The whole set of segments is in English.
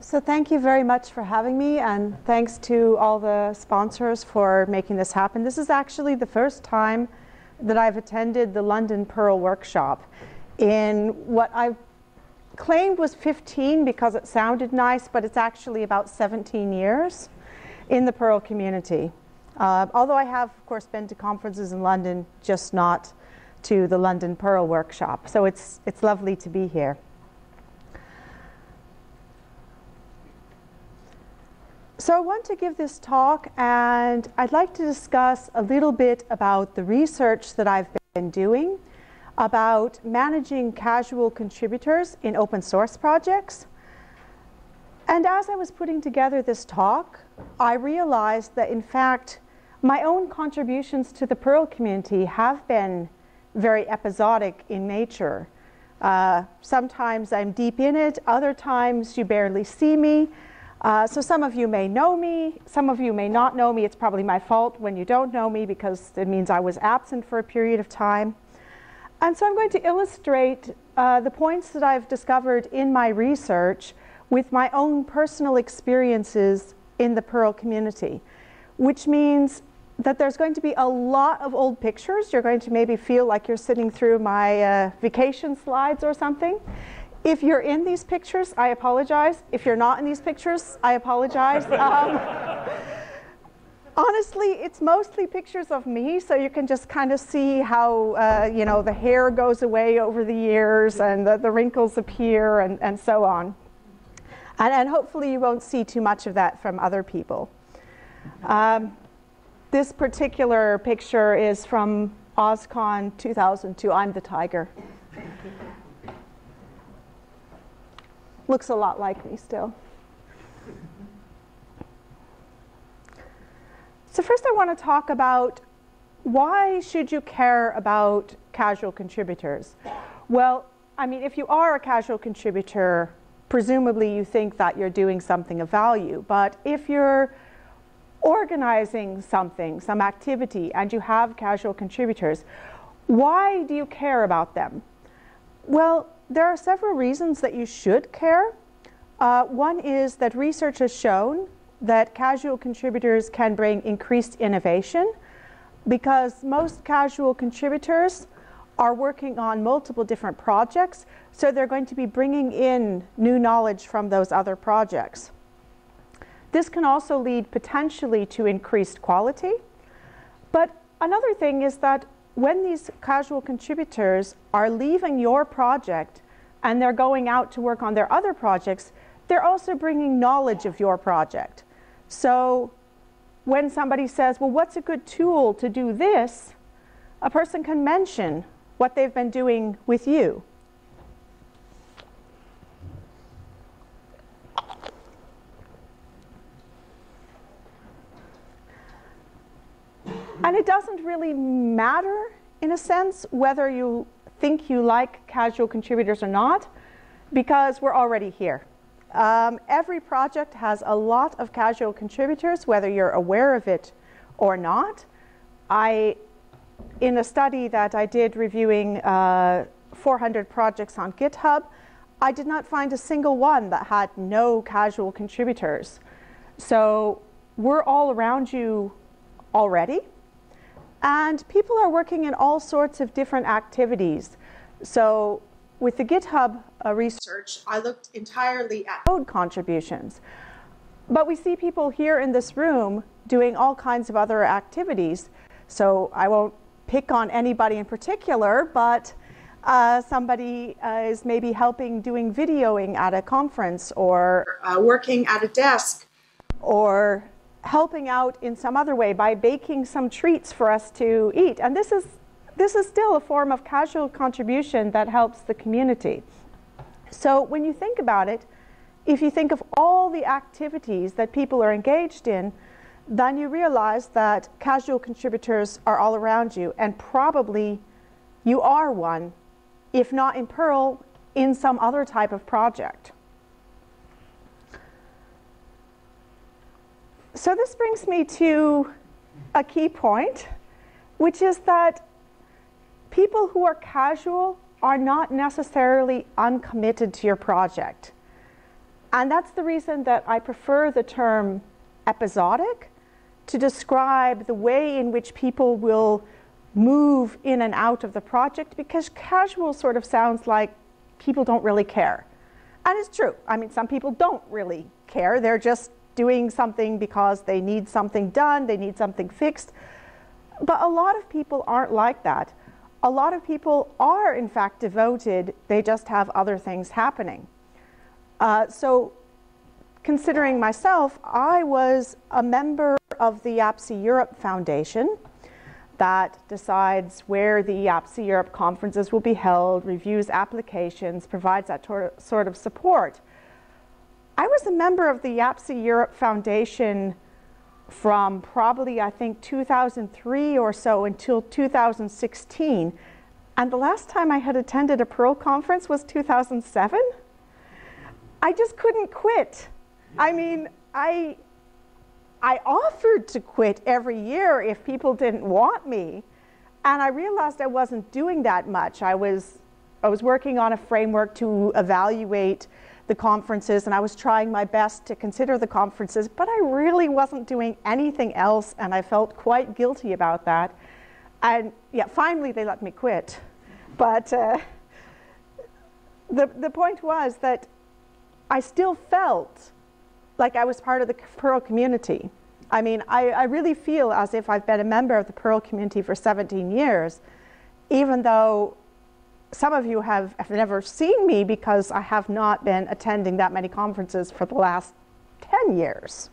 So thank you very much for having me, and thanks to all the sponsors for making this happen. This is actually the first time that I've attended the London Perl workshop in what I claimed was 15 because it sounded nice, but it's actually about 17 years in the Perl community. Although I have, of course, been to conferences in London, just not to the London Perl workshop. So it's lovely to be here. So I want to give this talk, and I'd like to discuss a little bit about the research that I've been doing about managing casual contributors in open source projects. And as I was putting together this talk, I realized that in fact my own contributions to the Perl community have been very episodic in nature. Sometimes I'm deep in it, other times you barely see me. So some of you may know me, some of you may not know me. It's probably my fault when you don't know me because it means I was absent for a period of time. And so I'm going to illustrate the points that I've discovered in my research with my own personal experiences in the Perl community, which means that there's going to be a lot of old pictures. You're going to maybe feel like you're sitting through my vacation slides or something. If you're in these pictures, I apologize. If you're not in these pictures, I apologize. Honestly, it's mostly pictures of me, so you can just kind of see how the hair goes away over the years and the wrinkles appear and so on. And hopefully you won't see too much of that from other people. This particular picture is from OSCON 2002. I'm the tiger. Looks a lot like me still. So first I want to talk about why should you care about casual contributors? Well, I mean, if you are a casual contributor, presumably you think that you're doing something of value. But if you're organizing something, some activity, and you have casual contributors, why do you care about them? Well, there are several reasons that you should care. One is that research has shown that casual contributors can bring increased innovation because most casual contributors are working on multiple different projects, so they're going to be bringing in new knowledge from those other projects. This can also lead potentially to increased quality. But another thing is that when these casual contributors are leaving your project and they're going out to work on their other projects, they're also bringing knowledge of your project. So when somebody says, well, what's a good tool to do this? A person can mention what they've been doing with you. And it doesn't really matter, in a sense, whether you think you like casual contributors or not, because we're already here. Every project has a lot of casual contributors, whether you're aware of it or not. In a study that I did reviewing 400 projects on GitHub, I did not find a single one that had no casual contributors. So we're all around you already. And people are working in all sorts of different activities. So with the GitHub research, I looked entirely at code contributions. But we see people here in this room doing all kinds of other activities. So I won't pick on anybody in particular, but somebody is maybe helping doing videoing at a conference, or working at a desk, or helping out in some other way by baking some treats for us to eat. And this is still a form of casual contribution that helps the community. So when you think about it, if you think of all the activities that people are engaged in, then you realize that casual contributors are all around you, and probably you are one, if not in Perl, in some other type of project. So this brings me to a key point, which is that people who are casual are not necessarily uncommitted to your project. And that's the reason that I prefer the term episodic to describe the way in which people will move in and out of the project, because casual sort of sounds like people don't really care. And it's true. I mean, some people don't really care. They're just doing something because they need something done, they need something fixed. But a lot of people aren't like that. A lot of people are, in fact, devoted. They just have other things happening. So considering myself, I was a member of the YAPC Europe Foundation that decides where the YAPC Europe conferences will be held, reviews applications, provides that sort of support. I was a member of the YAPC Europe Foundation from probably, I think, 2003 or so until 2016. And the last time I had attended a Perl conference was 2007. I just couldn't quit. I mean, I offered to quit every year if people didn't want me. And I realized I wasn't doing that much. I was working on a framework to evaluate the conferences, and I was trying my best to consider the conferences, but I really wasn't doing anything else, and I felt quite guilty about that. And yeah, finally they let me quit. But the point was that I still felt like I was part of the Perl community. I mean, I really feel as if I've been a member of the Perl community for 17 years, even though some of you have never seen me because I have not been attending that many conferences for the last 10 years.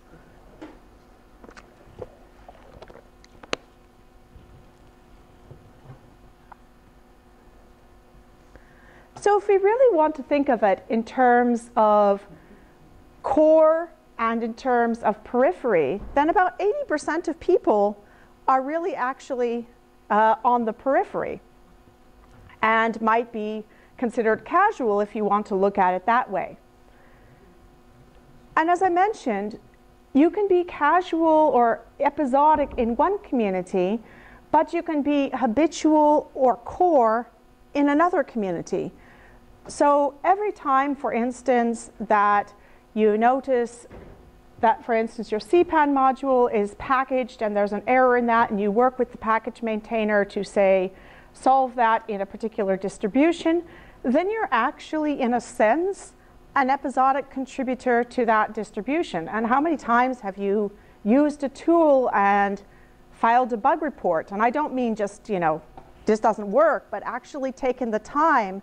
So if we really want to think of it in terms of core and in terms of periphery, then about 80% of people are really actually on the periphery and might be considered casual if you want to look at it that way. And as I mentioned, you can be casual or episodic in one community, but you can be habitual or core in another community. So every time, for instance, that you notice that, for instance, your CPAN module is packaged and there's an error in that, and you work with the package maintainer to say, solve that in a particular distribution, then you're actually, in a sense, an episodic contributor to that distribution. And how many times have you used a tool and filed a bug report? And I don't mean just, this doesn't work, but actually taken the time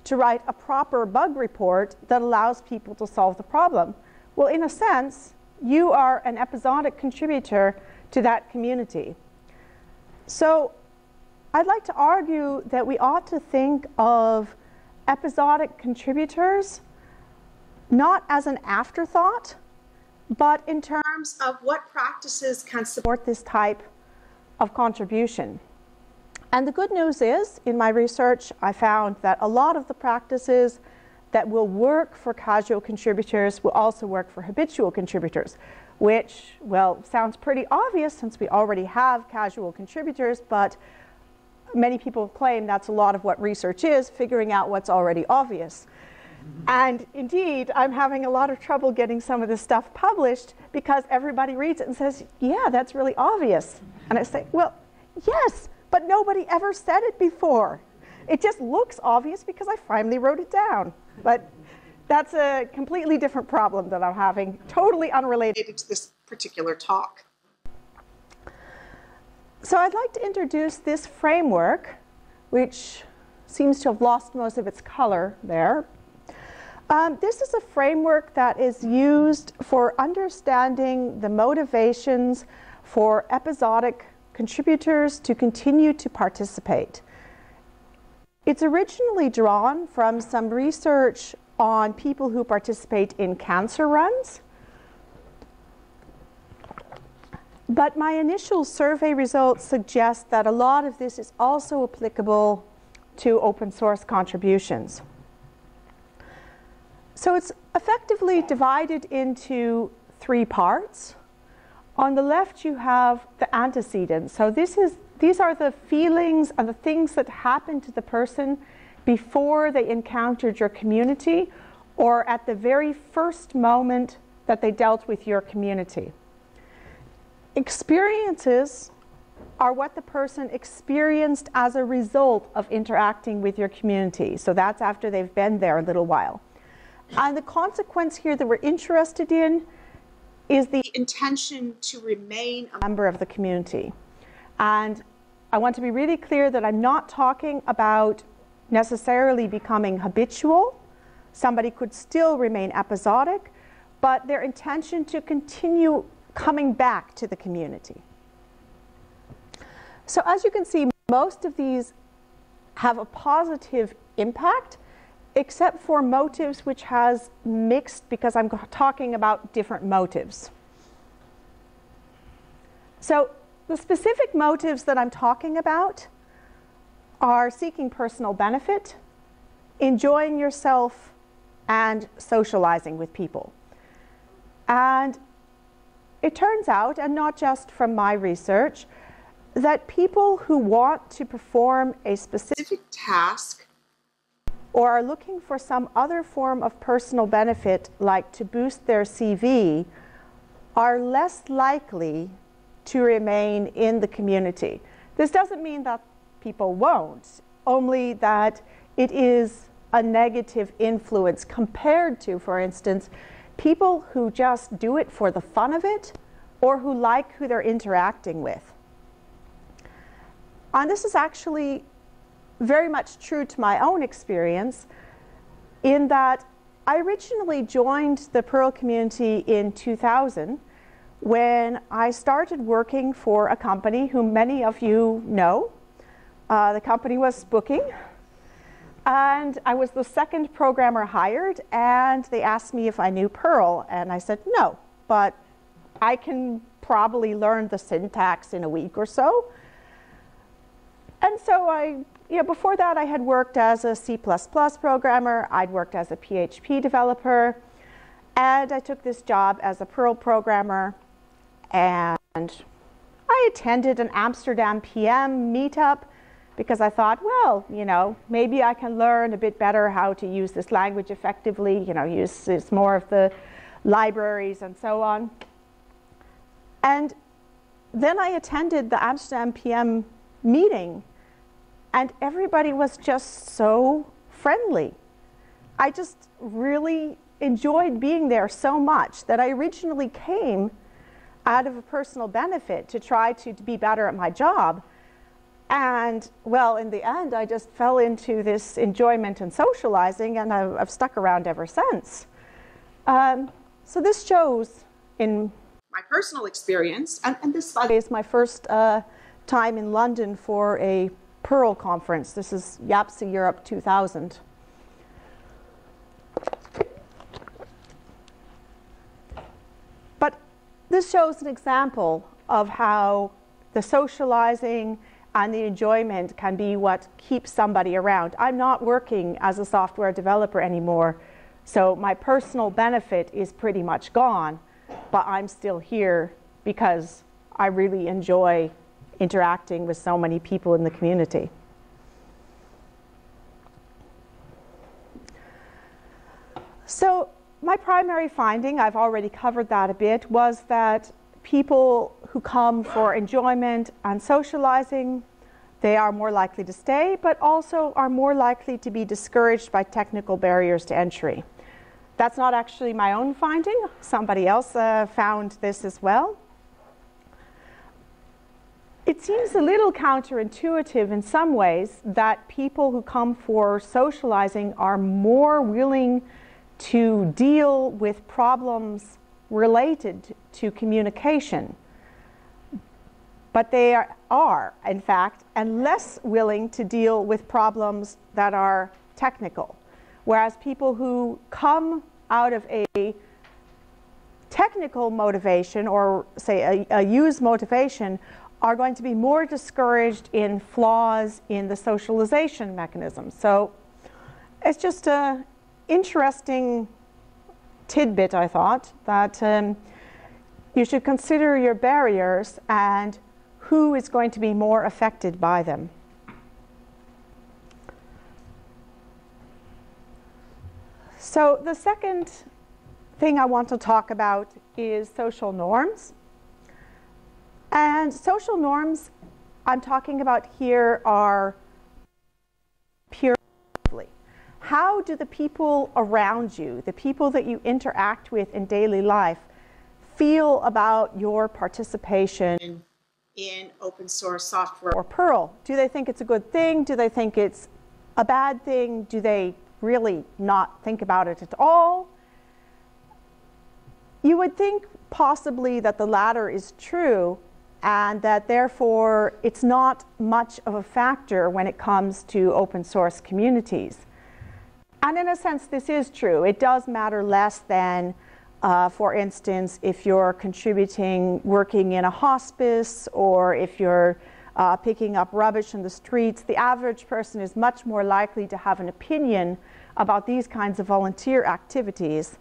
to write a proper bug report that allows people to solve the problem. Well, in a sense, you are an episodic contributor to that community. So I'd like to argue that we ought to think of episodic contributors not as an afterthought, but in terms of what practices can support this type of contribution. And the good news is, in my research, I found that a lot of the practices that will work for casual contributors will also work for habitual contributors, which, well, sounds pretty obvious since we already have casual contributors, but many people claim that's a lot of what research is, figuring out what's already obvious. And indeed, I'm having a lot of trouble getting some of this stuff published because everybody reads it and says, yeah, that's really obvious. And I say, well, yes, but nobody ever said it before. It just looks obvious because I finally wrote it down. But that's a completely different problem that I'm having, totally unrelated to this particular talk. So I'd like to introduce this framework, which seems to have lost most of its color there. This is a framework that is used for understanding the motivations for episodic contributors to continue to participate. It's originally drawn from some research on people who participate in cancer runs. But my initial survey results suggest that a lot of this is also applicable to open source contributions. So it's effectively divided into three parts. On the left, you have the antecedents. So these are the feelings and the things that happened to the person before they encountered your community, or at the very first moment that they dealt with your community. Experiences are what the person experienced as a result of interacting with your community. So that's after they've been there a little while. And the consequence here that we're interested in is the intention to remain a member of the community. And I want to be really clear that I'm not talking about necessarily becoming habitual. Somebody could still remain episodic, but their intention to continue coming back to the community. So as you can see, most of these have a positive impact, except for motives which has mixed, because I'm talking about different motives. So the specific motives that I'm talking about are seeking personal benefit, enjoying yourself, and socializing with people. And it turns out, and not just from my research, that people who want to perform a specific task or are looking for some other form of personal benefit, like to boost their CV, are less likely to remain in the community. This doesn't mean that people won't, only that it is a negative influence compared to, for instance, people who just do it for the fun of it or who like who they're interacting with. And this is actually very much true to my own experience, in that I originally joined the Perl community in 2000 when I started working for a company whom many of you know. The company was Booking, and I was the second programmer hired, and they asked me if I knew Perl, and I said no, but I can probably learn the syntax in a week or so. And so before that I had worked as a C++ programmer, I'd worked as a PHP developer, and I took this job as a Perl programmer, and I attended an Amsterdam PM meetup because I thought, well, maybe I can learn a bit better how to use this language effectively, use more of the libraries and so on. And then I attended the Amsterdam PM meeting, and everybody was just so friendly. I just really enjoyed being there so much that I originally came out of a personal benefit to try to be better at my job. And well, in the end, I just fell into this enjoyment and socializing, and I've stuck around ever since. So this shows in my personal experience, and this, by the way, is my first time in London for a Perl conference. This is YAPSA Europe 2000. But this shows an example of how the socializing and the enjoyment can be what keeps somebody around. I'm not working as a software developer anymore, so my personal benefit is pretty much gone, but I'm still here because I really enjoy interacting with so many people in the community. So my primary finding, I've already covered that a bit, was that people who come for enjoyment and socializing, they are more likely to stay, but also are more likely to be discouraged by technical barriers to entry. That's not actually my own finding. Somebody else found this as well. It seems a little counterintuitive in some ways that people who come for socializing are more willing to deal with problems related to communication. But they are, in fact, and less willing to deal with problems that are technical. Whereas people who come out of a technical motivation, or say a use motivation, are going to be more discouraged in flaws in the socialization mechanism. So it's just an interesting tidbit, I thought, that you should consider your barriers and who is going to be more affected by them. So the second thing I want to talk about is social norms. And social norms I'm talking about here are purely. How do the people around you, the people that you interact with in daily life, feel about your participation in open source software or Perl? Do they think it's a good thing? Do they think it's a bad thing? Do they really not think about it at all? You would think possibly that the latter is true, and that therefore it's not much of a factor when it comes to open source communities. And in a sense, this is true. It does matter less than, for instance, if you're contributing, working in a hospice, or if you're picking up rubbish in the streets. The average person is much more likely to have an opinion about these kinds of volunteer activities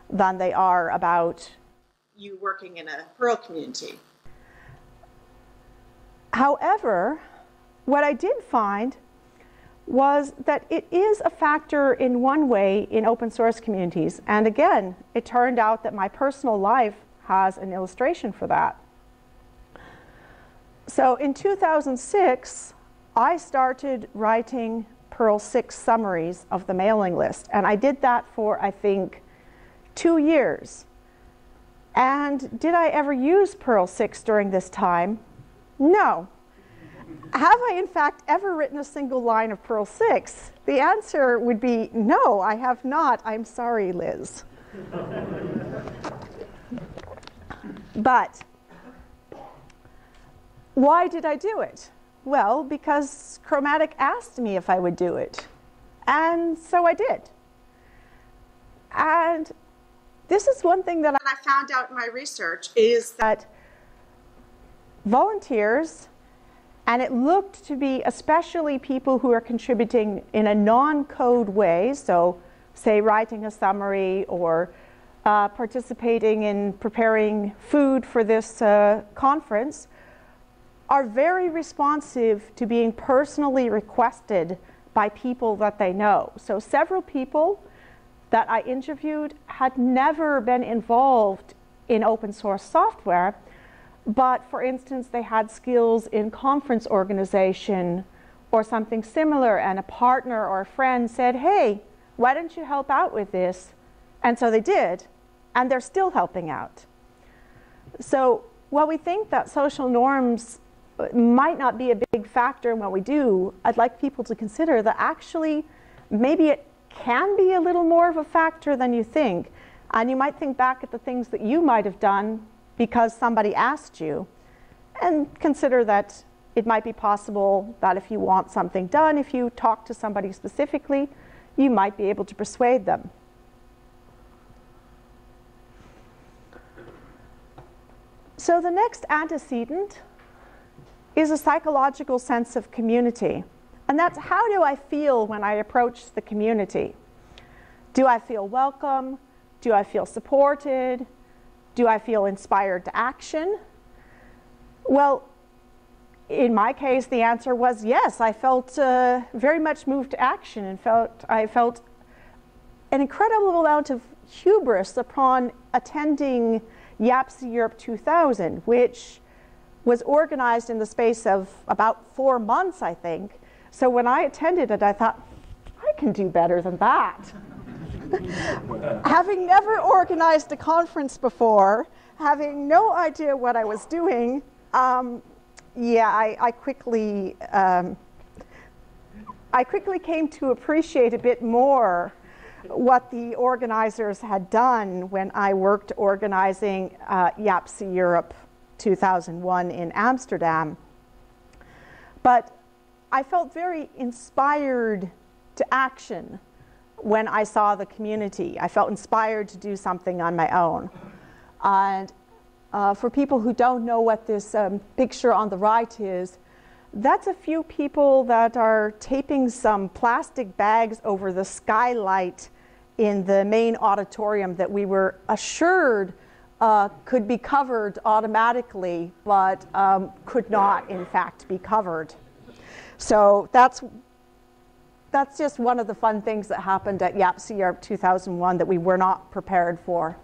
than they are about you working in a Perl community. However, what I did find was that it is a factor in one way in open source communities. And again, it turned out that my personal life has an illustration for that. So in 2006, I started writing Perl 6 summaries of the mailing list. And I did that for, I think, 2 years. And did I ever use Perl 6 during this time? No. Have I, in fact, ever written a single line of Perl 6? The answer would be no, I have not. I'm sorry, Liz. But why did I do it? Well, because Chromatic asked me if I would do it. And so I did. And this is one thing that I found out in my research, is that volunteers, and it looked to be especially people who are contributing in a non-code way, so say writing a summary or participating in preparing food for this conference, are very responsive to being personally requested by people that they know. So several people that I interviewed had never been involved in open source software, but for instance, they had skills in conference organization or something similar, and a partner or a friend said, hey, why don't you help out with this? And so they did, and they're still helping out. So while we think that social norms might not be a big factor in what we do, I'd like people to consider that actually maybe it can be a little more of a factor than you think. And you might think back at the things that you might have done because somebody asked you, and consider that it might be possible that if you want something done, if you talk to somebody specifically, you might be able to persuade them. So the next antecedent is a psychological sense of community. And that's, how do I feel when I approach the community? Do I feel welcome? Do I feel supported? Do I feel inspired to action? Well, in my case, the answer was yes. I felt very much moved to action, and I felt an incredible amount of hubris upon attending YAPC Europe 2000, which was organized in the space of about 4 months, I think. So when I attended it, I thought, I can do better than that. Having never organized a conference before, having no idea what I was doing, I quickly came to appreciate a bit more what the organizers had done when I worked organizing YAPC Europe 2001 in Amsterdam. But I felt very inspired to action when I saw the community. I felt inspired to do something on my own. And for people who don't know what this picture on the right is, that's a few people that are taping some plastic bags over the skylight in the main auditorium that we were assured could be covered automatically, but could not, in fact, be covered. So that's that's just one of the fun things that happened at YAPC Europe 2001 that we were not prepared for.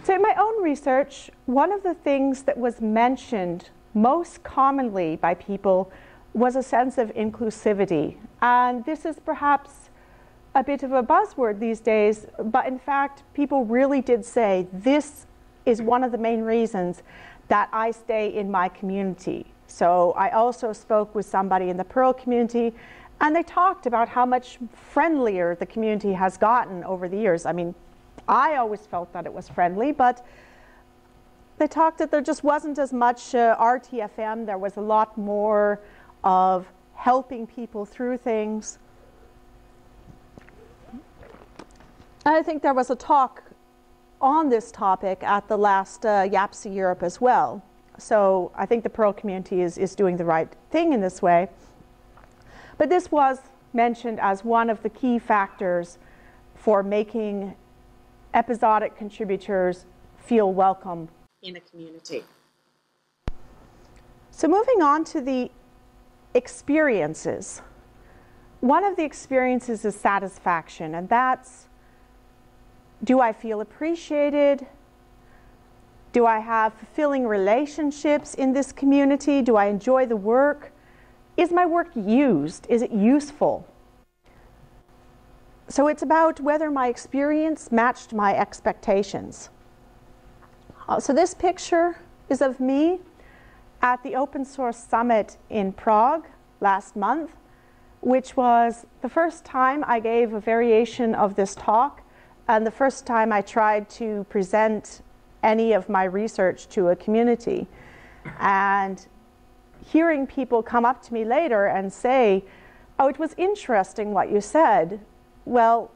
So in my own research, one of the things that was mentioned most commonly by people was a sense of inclusivity. And this is perhaps a bit of a buzzword these days, but in fact, people really did say, this is one of the main reasons that I stay in my community. So I also spoke with somebody in the Perl community, and they talked about how much friendlier the community has gotten over the years. I mean, I always felt that it was friendly, but they talked that there just wasn't as much RTFM. There was a lot more of helping people through things. I think there was a talk on this topic at the last YAPC Europe as well. So I think the Perl community is doing the right thing in this way. But this was mentioned as one of the key factors for making episodic contributors feel welcome in a community. So moving on to the experiences. One of the experiences is satisfaction, and that's, do I feel appreciated? Do I have fulfilling relationships in this community? Do I enjoy the work? Is my work used? Is it useful? So it's about whether my experience matched my expectations. So this picture is of me at the Open Source Summit in Prague last month, which was the first time I gave a variation of this talk and the first time I tried to present any of my research to a community. And hearing people come up to me later and say, oh, it was interesting what you said. Well,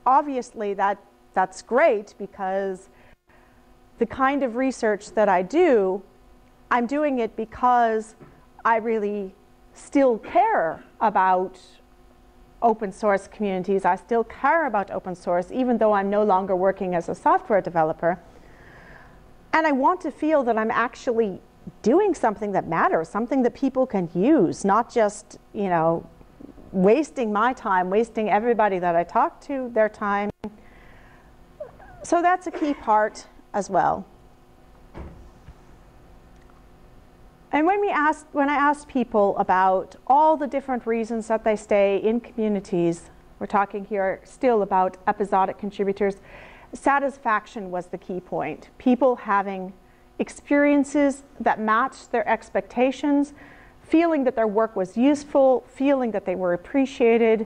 obviously that's great, because the kind of research that I do, I'm doing it because I really still care about open source communities. I still care about open source, even though I'm no longer working as a software developer. And I want to feel that I'm actually doing something that matters, something that people can use, not just, you know, wasting my time, wasting everybody that I talk to their time. So that's a key part as well. And when I asked people about all the different reasons that they stay in communities, we're talking here still about episodic contributors, satisfaction was the key point. People having experiences that matched their expectations, feeling that their work was useful, feeling that they were appreciated.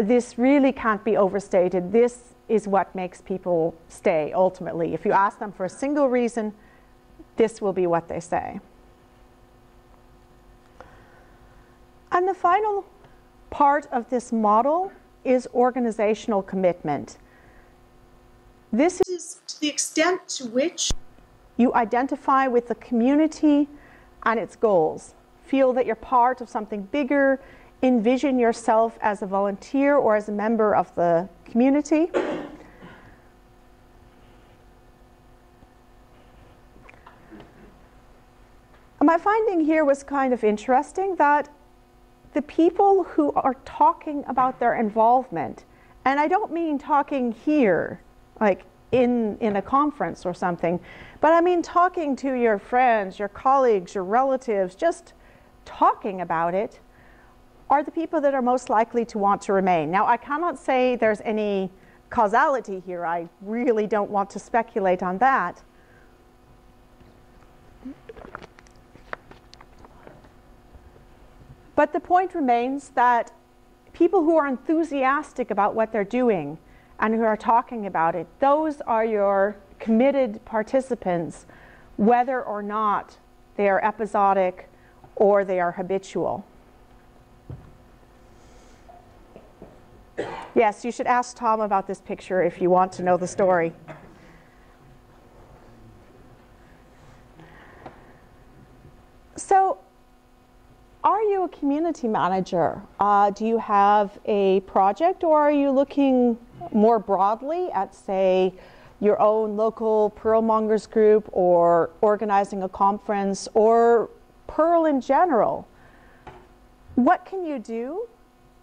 This really can't be overstated. This is what makes people stay ultimately. If you ask them for a single reason, this will be what they say. And the final part of this model is organizational commitment. This is to the extent to which you identify with the community and its goals. Feel that you're part of something bigger, envision yourself as a volunteer or as a member of the community. And my finding here was kind of interesting, that the people who are talking about their involvement, and I don't mean talking here, like in a conference or something, but I mean talking to your friends, your colleagues, your relatives, just talking about it, are the people that are most likely to want to remain. Now, I cannot say there's any causality here. I really don't want to speculate on that. But the point remains that people who are enthusiastic about what they're doing and who are talking about it, those are your committed participants, whether or not they are episodic or they are habitual. Yes, you should ask Tom about this picture if you want to know the story. So, are you a community manager? Do you have a project, or are you looking more broadly at, say, your own local Perl mongers group or organizing a conference or Perl in general. What can you do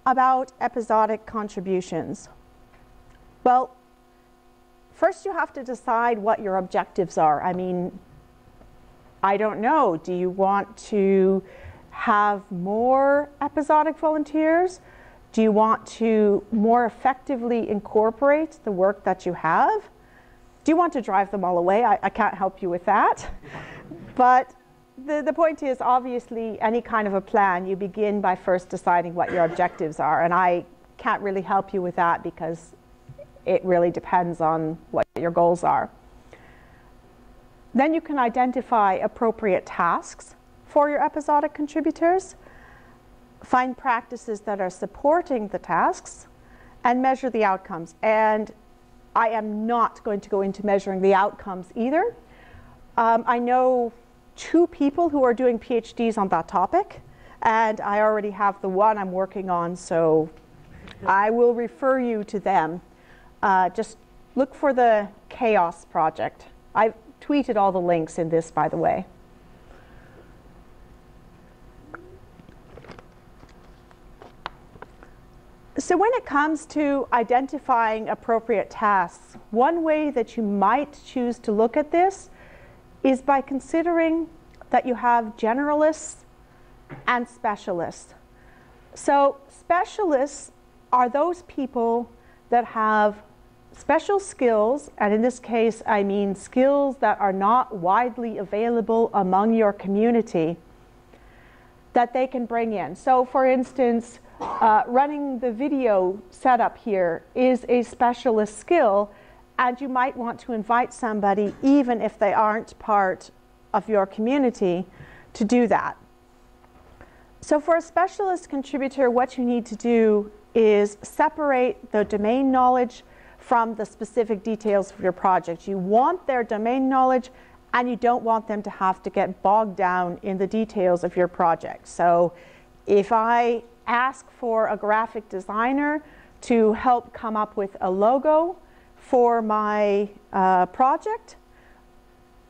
about episodic contributions? Well, first you have to decide what your objectives are. I mean, I don't know. Do you want to have more episodic volunteers? Do you want to more effectively incorporate the work that you have? Do you want to drive them all away? I can't help you with that. But the point is, obviously, any kind of a plan, you begin by first deciding what your objectives are. And I can't really help you with that because it really depends on what your goals are. Then you can identify appropriate tasks for your episodic contributors, find practices that are supporting the tasks, and measure the outcomes. And I am not going to go into measuring the outcomes either. I know 2 people who are doing PhDs on that topic, and I already have the one I'm working on, so I will refer you to them. Just look for the Chaos Project. I've tweeted all the links in this, by the way. So when it comes to identifying appropriate tasks, one way that you might choose to look at this is by considering that you have generalists and specialists. So specialists are those people that have special skills, and in this case I mean skills that are not widely available among your community, that they can bring in. So for instance, running the video setup here is a specialist skill, and you might want to invite somebody, even if they aren't part of your community, to do that. So for a specialist contributor, what you need to do is separate the domain knowledge from the specific details of your project. You want their domain knowledge, and you don't want them to have to get bogged down in the details of your project. So if I ask for a graphic designer to help come up with a logo for my project,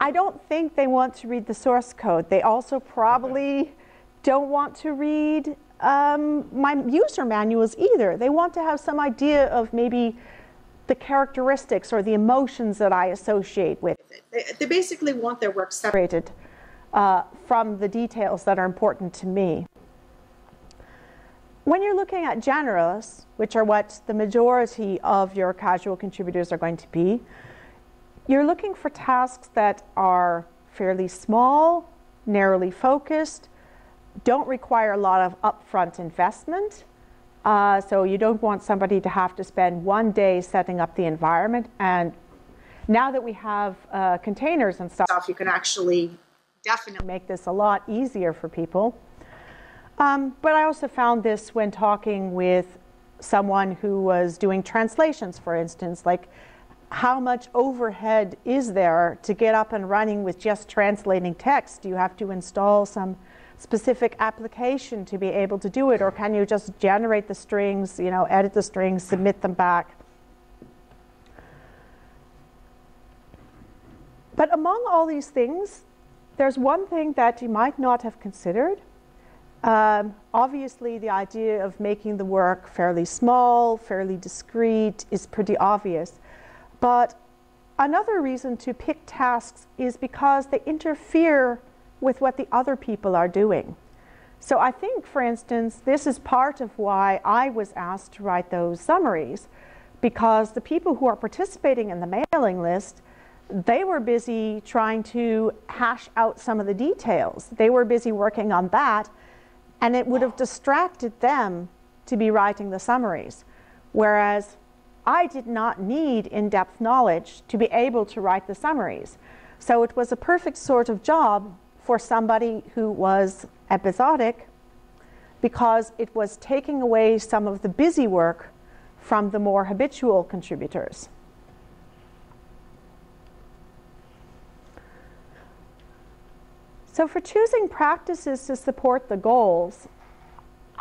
I don't think they want to read the source code. They also probably don't want to read my user manuals either. They want to have some idea of maybe the characteristics or the emotions that I associate with it. They basically want their work separated from the details that are important to me. When you're looking at generalists, which are what the majority of your casual contributors are going to be, you're looking for tasks that are fairly small, narrowly focused, don't require a lot of upfront investment. So you don't want somebody to have to spend one day setting up the environment. And now that we have containers and stuff, you can actually definitely make this a lot easier for people. But I also found this when talking with someone who was doing translations, for instance, like how much overhead is there to get up and running with just translating text? Do you have to install some specific application to be able to do it, or can you just generate the strings, edit the strings, submit them back? But among all these things, there's one thing that you might not have considered. Obviously, the idea of making the work fairly small, fairly discrete is pretty obvious. But another reason to pick tasks is because they interfere with what the other people are doing. So I think, for instance, this is part of why I was asked to write those summaries, because the people who are participating in the mailing list, they were busy trying to hash out some of the details. They were busy working on that, and it would have distracted them to be writing the summaries. Whereas I did not need in-depth knowledge to be able to write the summaries. So it was a perfect sort of job for somebody who was episodic, because it was taking away some of the busy work from the more habitual contributors. So for choosing practices to support the goals,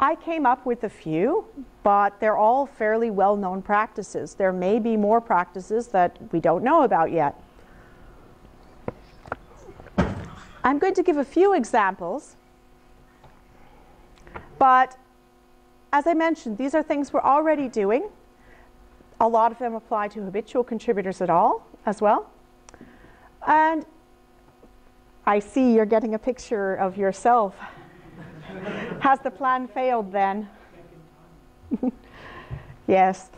I came up with a few, but they're all fairly well-known practices. There may be more practices that we don't know about yet. I'm going to give a few examples, but as I mentioned, these are things we're already doing. A lot of them apply to habitual contributors as well. And I see you're getting a picture of yourself. Has the plan failed then? Yes.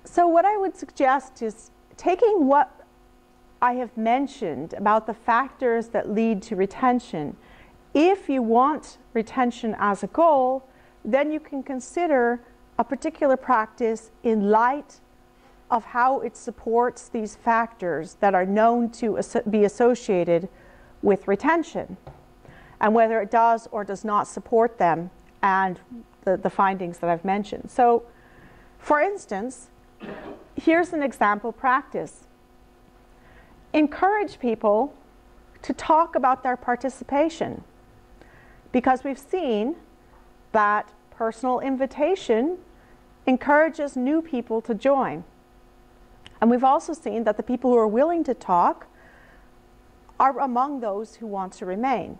So what I would suggest is taking what I have mentioned about the factors that lead to retention. If you want retention as a goal, then you can consider a particular practice in light of how it supports these factors that are known to be associated with retention, and whether it does or does not support them and the findings that I've mentioned. So, for instance, here's an example practice. Encourage people to talk about their participation, because we've seen that personal invitation encourages new people to join. And we've also seen that the people who are willing to talk are among those who want to remain.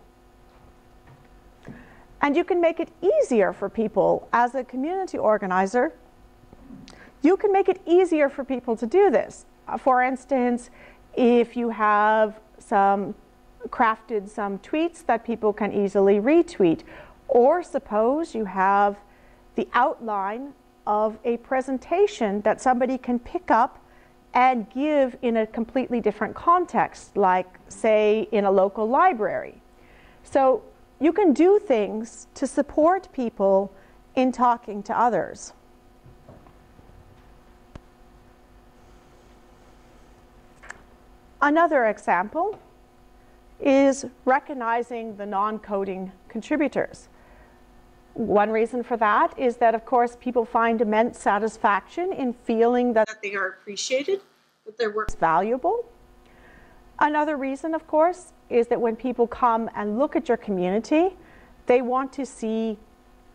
And you can make it easier for people as a community organizer. You can make it easier for people to do this. For instance, if you have crafted some tweets that people can easily retweet, or suppose you have the outline of a presentation that somebody can pick up and give in a completely different context, like, say, in a local library. So you can do things to support people in talking to others. Another example is recognizing the non-coding contributors. One reason for that is that, of course, people find immense satisfaction in feeling that they are appreciated, that their work is valuable. Another reason, of course, is that when people come and look at your community, they want to see,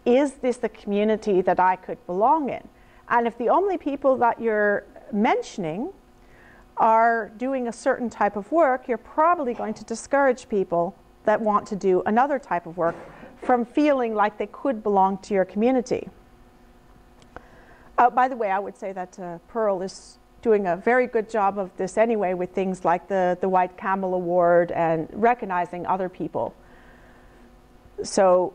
is this the community that I could belong in? And if the only people that you're mentioning are doing a certain type of work, you're probably going to discourage people that want to do another type of work from feeling like they could belong to your community. By the way, I would say that Perl is doing a very good job of this anyway, with things like the White Camel Award and recognizing other people. So,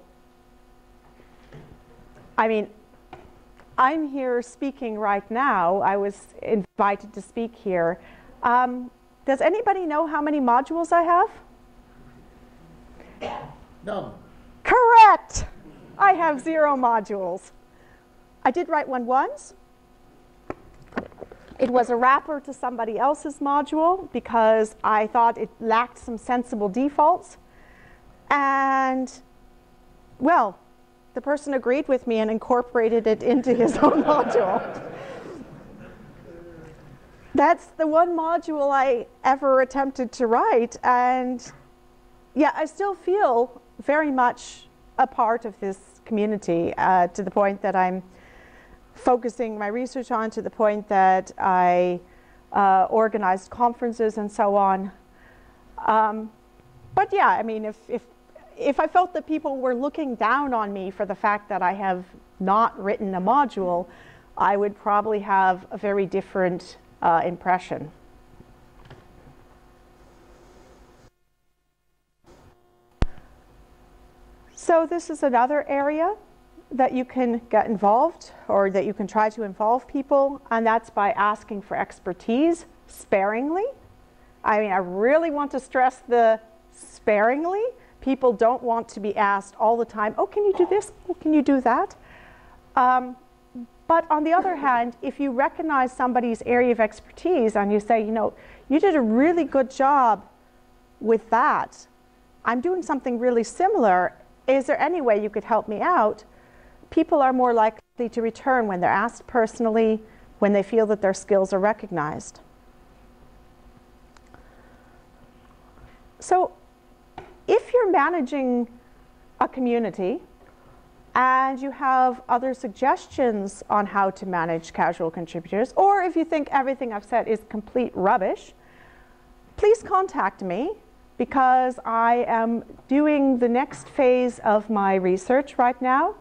I mean, I'm here speaking right now. I was invited to speak here. Does anybody know how many modules I have? No. Correct! I have 0 modules. I did write one once. It was a wrapper to somebody else's module because I thought it lacked some sensible defaults. And, well, the person agreed with me and incorporated it into his own module. That's the one module I ever attempted to write, and yeah, I still feel very much a part of this community, to the point that I'm focusing my research on, to the point that I organized conferences and so on. But yeah, I mean, if I felt that people were looking down on me for the fact that I have not written a module, I would probably have a very different impression. So this is another area that you can get involved, or that you can try to involve people, and that's by asking for expertise sparingly. I mean, I really want to stress the sparingly. People don't want to be asked all the time, oh, can you do this? Oh, can you do that? But on the other hand, if you recognize somebody's area of expertise and you say, you know, you did a really good job with that. I'm doing something really similar. Is there any way you could help me out? People are more likely to return when they're asked personally, when they feel that their skills are recognized. So if you're managing a community, and you have other suggestions on how to manage casual contributors, or if you think everything I've said is complete rubbish, please contact me, because I am doing the next phase of my research right now,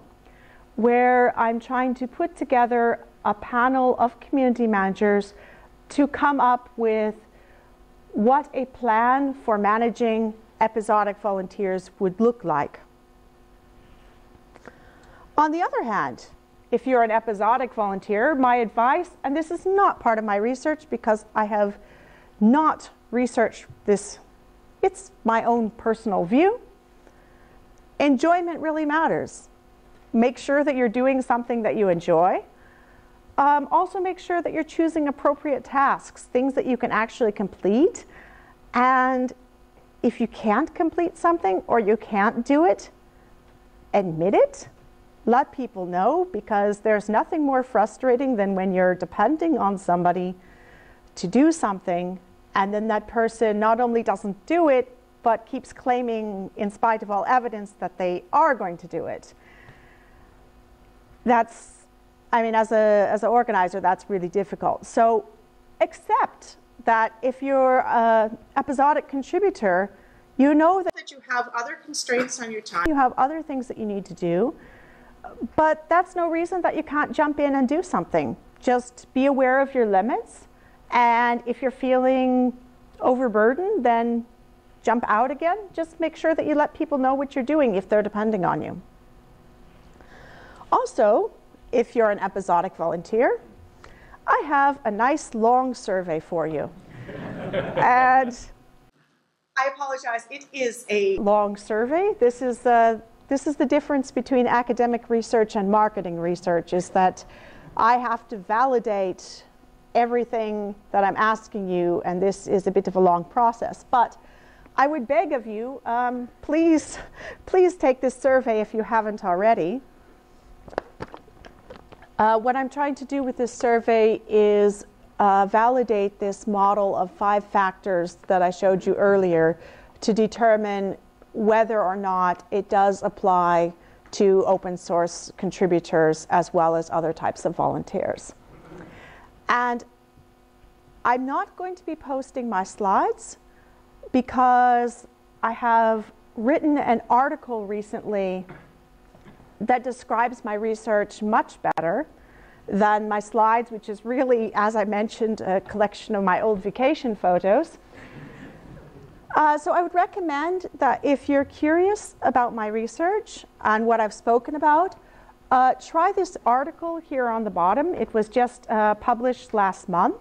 where I'm trying to put together a panel of community managers to come up with what a plan for managing episodic volunteers would look like. On the other hand, if you're an episodic volunteer, my advice, and this is not part of my research because I have not researched this, it's my own personal view, enjoyment really matters. Make sure that you're doing something that you enjoy. Also make sure that you're choosing appropriate tasks, things that you can actually complete. And if you can't complete something or you can't do it, admit it. Let people know, because there's nothing more frustrating than when you're depending on somebody to do something and then that person not only doesn't do it, but keeps claiming, in spite of all evidence, that they are going to do it. That's, I mean, as an organizer, that's really difficult. So accept that if you're an episodic contributor, you know that you have other constraints on your time. You have other things that you need to do, but that's no reason that you can't jump in and do something. Just be aware of your limits, and if you're feeling overburdened, then jump out again. Just make sure that you let people know what you're doing if they're depending on you. Also, if you're an episodic volunteer, I have a nice long survey for you. And I apologize, it is a long survey. This is the difference between academic research and marketing research, is that I have to validate everything that I'm asking you, and this is a bit of a long process. But I would beg of you, please take this survey if you haven't already. What I'm trying to do with this survey is validate this model of 5 factors that I showed you earlier to determine whether or not it does apply to open source contributors as well as other types of volunteers. And I'm not going to be posting my slides because I have written an article recently that describes my research much better than my slides, which is really, as I mentioned, a collection of my old vacation photos. So I would recommend that if you're curious about my research and what I've spoken about, try this article here on the bottom. It was just published last month,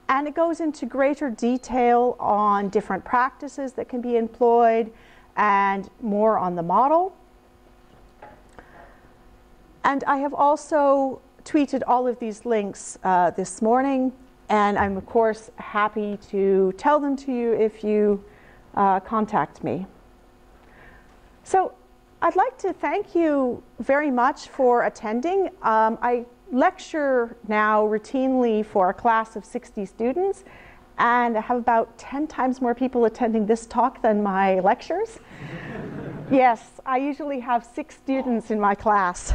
and it goes into greater detail on different practices that can be employed and more on the model. And I have also tweeted all of these links this morning, and I'm of course happy to tell them to you if you contact me. So I'd like to thank you very much for attending. I lecture now routinely for a class of 60 students, and I have about 10 times more people attending this talk than my lectures. Yes, I usually have 6 students in my class.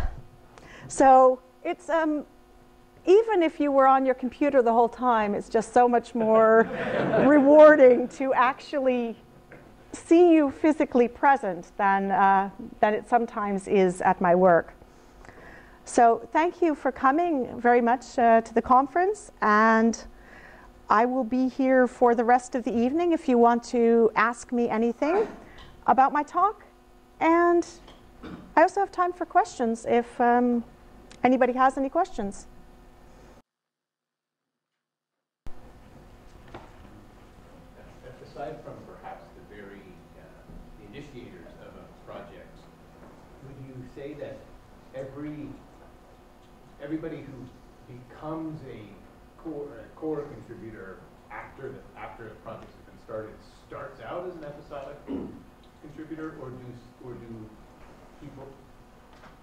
So it's, even if you were on your computer the whole time, it's just so much more rewarding to actually see you physically present than it sometimes is at my work. So thank you for coming very much to the conference, and I will be here for the rest of the evening if you want to ask me anything about my talk. And I also have time for questions if anybody has any questions. Aside from perhaps the very initiators of a project, would you say that everybody who becomes a core contributor after the projects have been started starts out as an episodic contributor, or do people?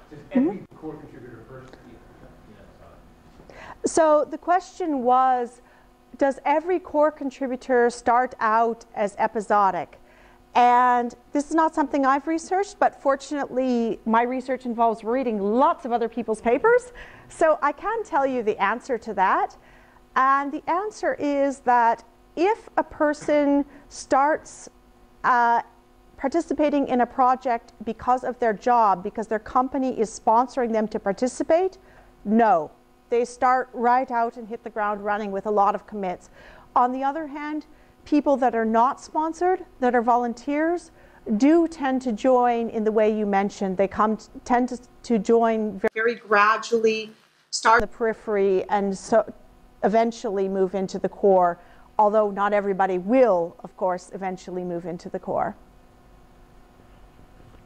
Does every core contributor first be episodic? So the question was, does every core contributor start out as episodic? And this is not something I've researched, but fortunately my research involves reading lots of other people's papers. So I can tell you the answer to that. And the answer is that if a person starts participating in a project because of their job, because their company is sponsoring them to participate, no. They start right out and hit the ground running with a lot of commits. On the other hand, people that are not sponsored, that are volunteers, do tend to join in the way you mentioned. They tend to join very gradually, start in the periphery, and so eventually move into the core, although not everybody will, of course, eventually move into the core.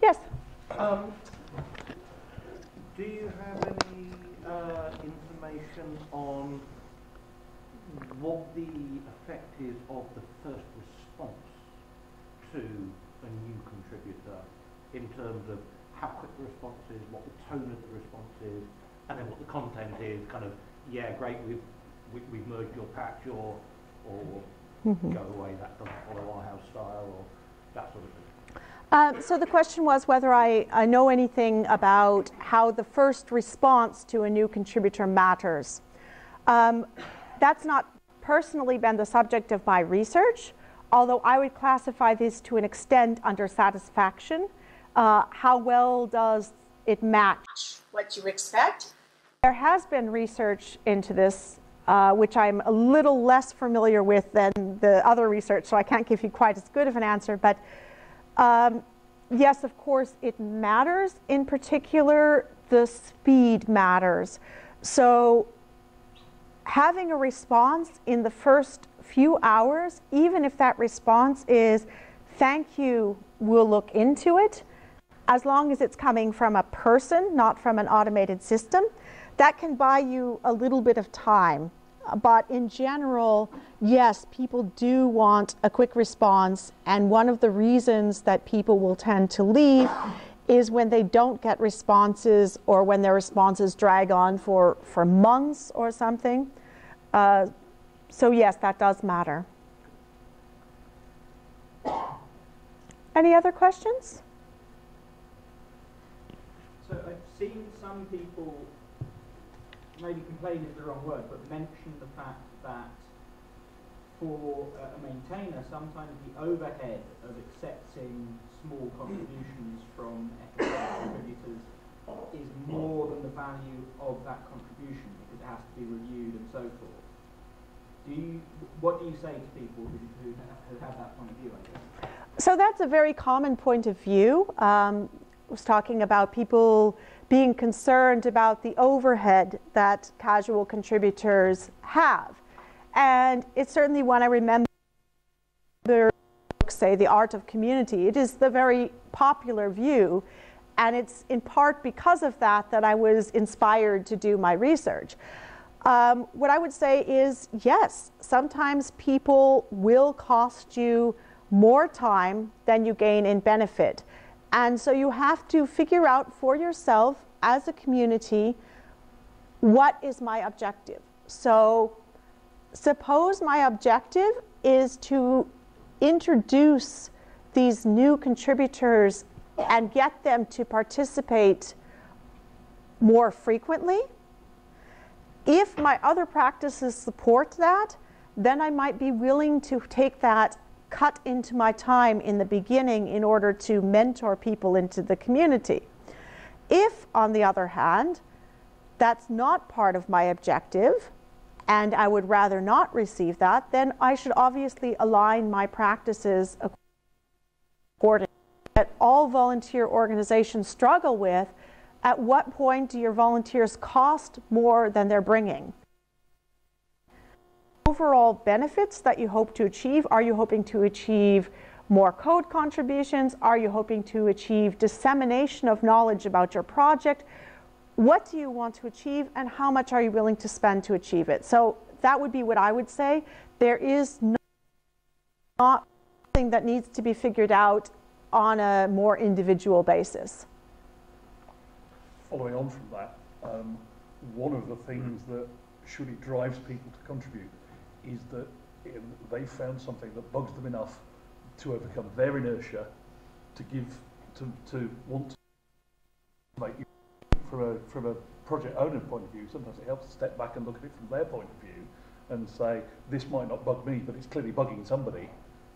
Yes? Do you have any information on what the effect is of the first response to a new contributor in terms of how quick the response is, what the tone of the response is, and then what the content is, kind of, yeah, great, we've merged your patch, or go away, that doesn't follow our house style, or that sort of thing. So the question was whether I know anything about how the first response to a new contributor matters. That's not personally been the subject of my research, although I would classify this to an extent under satisfaction. How well does it match what you expect? There has been research into this, which I'm a little less familiar with than the other research, so I can't give you quite as good of an answer. But yes, of course, it matters. In particular, the speed matters. So having a response in the first few hours, even if that response is, thank you, we'll look into it, as long as it's coming from a person, not from an automated system, that can buy you a little bit of time. But in general, yes, people do want a quick response, and one of the reasons that people will tend to leave is when they don't get responses, or when their responses drag on for months or something. So yes, that does matter. Any other questions? So I've seen some people, maybe complain is the wrong word, but mention the fact that for a maintainer, sometimes the overhead of accepting small contributions from episodic contributors is more than the value of that contribution, because it has to be reviewed and so forth. What do you say to people who have that point of view, I guess? So that's a very common point of view. I was talking about people being concerned about the overhead that casual contributors have. And it's certainly one I remember, say, The Art of Community. It is the very popular view, and it's in part because of that that I was inspired to do my research. What I would say is, yes, sometimes people will cost you more time than you gain in benefit. And so you have to figure out for yourself as a community, what is my objective? So suppose my objective is to introduce these new contributors and get them to participate more frequently. If my other practices support that, then I might be willing to take that cut into my time in the beginning in order to mentor people into the community. If, on the other hand, that's not part of my objective, and I would rather not receive that, then I should obviously align my practices accordingly. That all volunteer organizations struggle with, at what point do your volunteers cost more than they're bringing? Overall benefits that you hope to achieve, are you hoping to achieve more code contributions? Are you hoping to achieve dissemination of knowledge about your project? What do you want to achieve, and how much are you willing to spend to achieve it? So that would be what I would say. There is not something that needs to be figured out on a more individual basis. Following on from that, one of the things that surely drives people to contribute is that they found something that bugs them enough to overcome their inertia, to give, to want to make you, from a project owner point of view, sometimes it helps to step back and look at it from their point of view and say, this might not bug me, but it's clearly bugging somebody.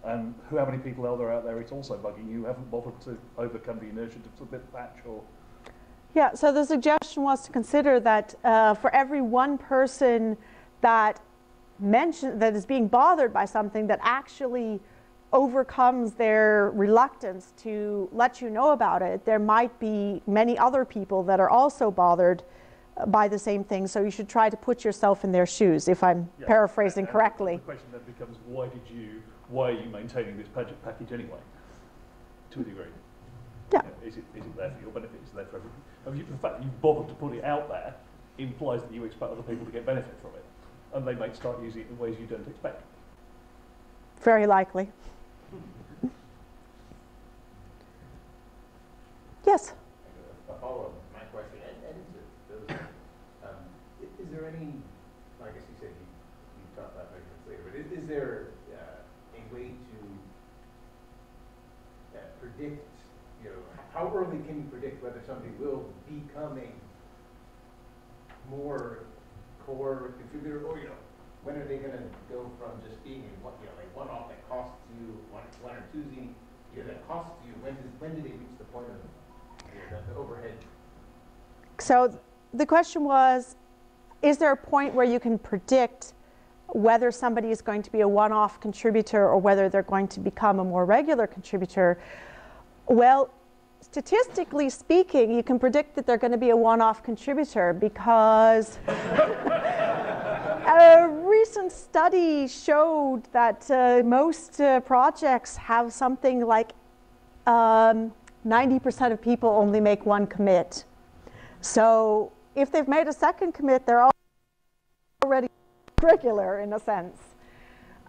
And how many people are there out there it's also bugging you, haven't bothered to overcome the inertia to submit the patch or... Yeah, so the suggestion was to consider that for every one person that is being bothered by something that actually overcomes their reluctance to let you know about it, there might be many other people that are also bothered by the same thing, so you should try to put yourself in their shoes, if I'm paraphrasing correctly. The question then becomes, why are you maintaining this package anyway, to a degree? Yeah. Is it there for your benefit? Is it there for everything? I mean, the fact that you've bothered to put it out there implies that you expect other people to get benefit from it, and they may start using it in ways you don't expect. Very likely. Yes? A follow-up to my question, and to those, is there any, I guess you said you talked about measurements later, but is there a way to predict, how early can you predict whether somebody will become a more core contributor, or when are they going to go from just being a one-off that costs you one or two Z, that costs you? When do they reach the point of the overhead? So the question was, is there a point where you can predict whether somebody is going to be a one-off contributor or whether they're going to become a more regular contributor? Well, statistically speaking, you can predict that they're going to be a one-off contributor because a recent study showed that most projects have something like 90% of people only make one commit. So if they've made a second commit, they're already regular in a sense.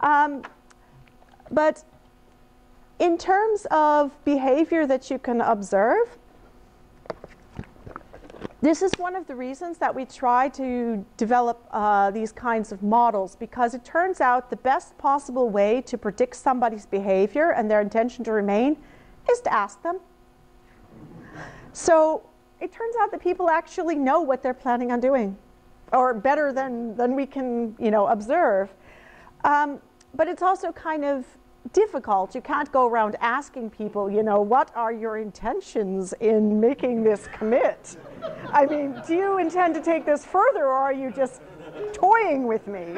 But in terms of behavior that you can observe, this is one of the reasons that we try to develop these kinds of models, because it turns out the best possible way to predict somebody's behavior and their intention to remain is to ask them. So it turns out that people actually know what they're planning on doing, or better than we can observe. But it's also kind of difficult. You can't go around asking people, what are your intentions in making this commit? I mean, do you intend to take this further, or are you just toying with me?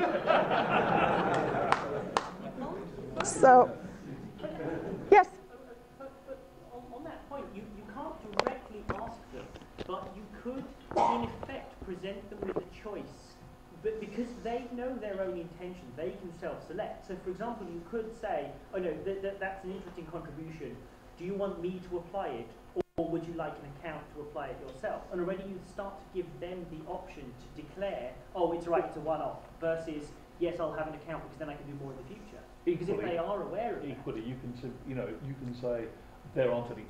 So, yes? But on that point, you can't directly ask them, but you could, in effect, present them with a choice. But because they know their own intention, they can self-select. So, for example, you could say, oh no, that's an interesting contribution. Do you want me to apply it, or would you like an account to apply it yourself? And already you start to give them the option to declare, oh, it's right, it's a one-off, versus, yes, I'll have an account because then I can do more in the future. Because if they are aware of it. Equally, you can say, there aren't any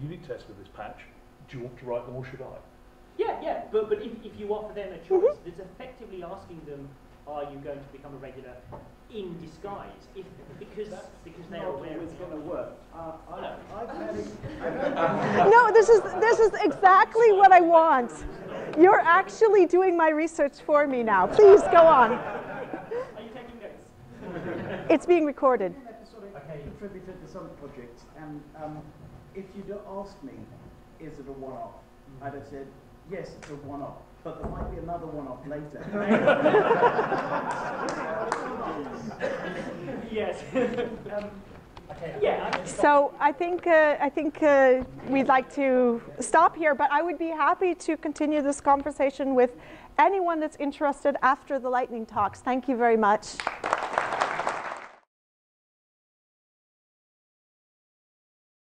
unit tests with this patch. Do you want to write them, or should I? Yeah, but if you offer them a choice, it's effectively asking them, are you going to become a regular in disguise? Because they are aware it's going to work. No, this is exactly what I want. You're actually doing my research for me now. Please go on. Are you taking notes? It's being recorded. Okay, contributed to some projects, and if you'd asked me, is it a one-off? I'd have said, yes, it's a one-off, but there might be another one-off later. Yes. So I think we'd like to stop here, but I would be happy to continue this conversation with anyone that's interested after the lightning talks. Thank you very much.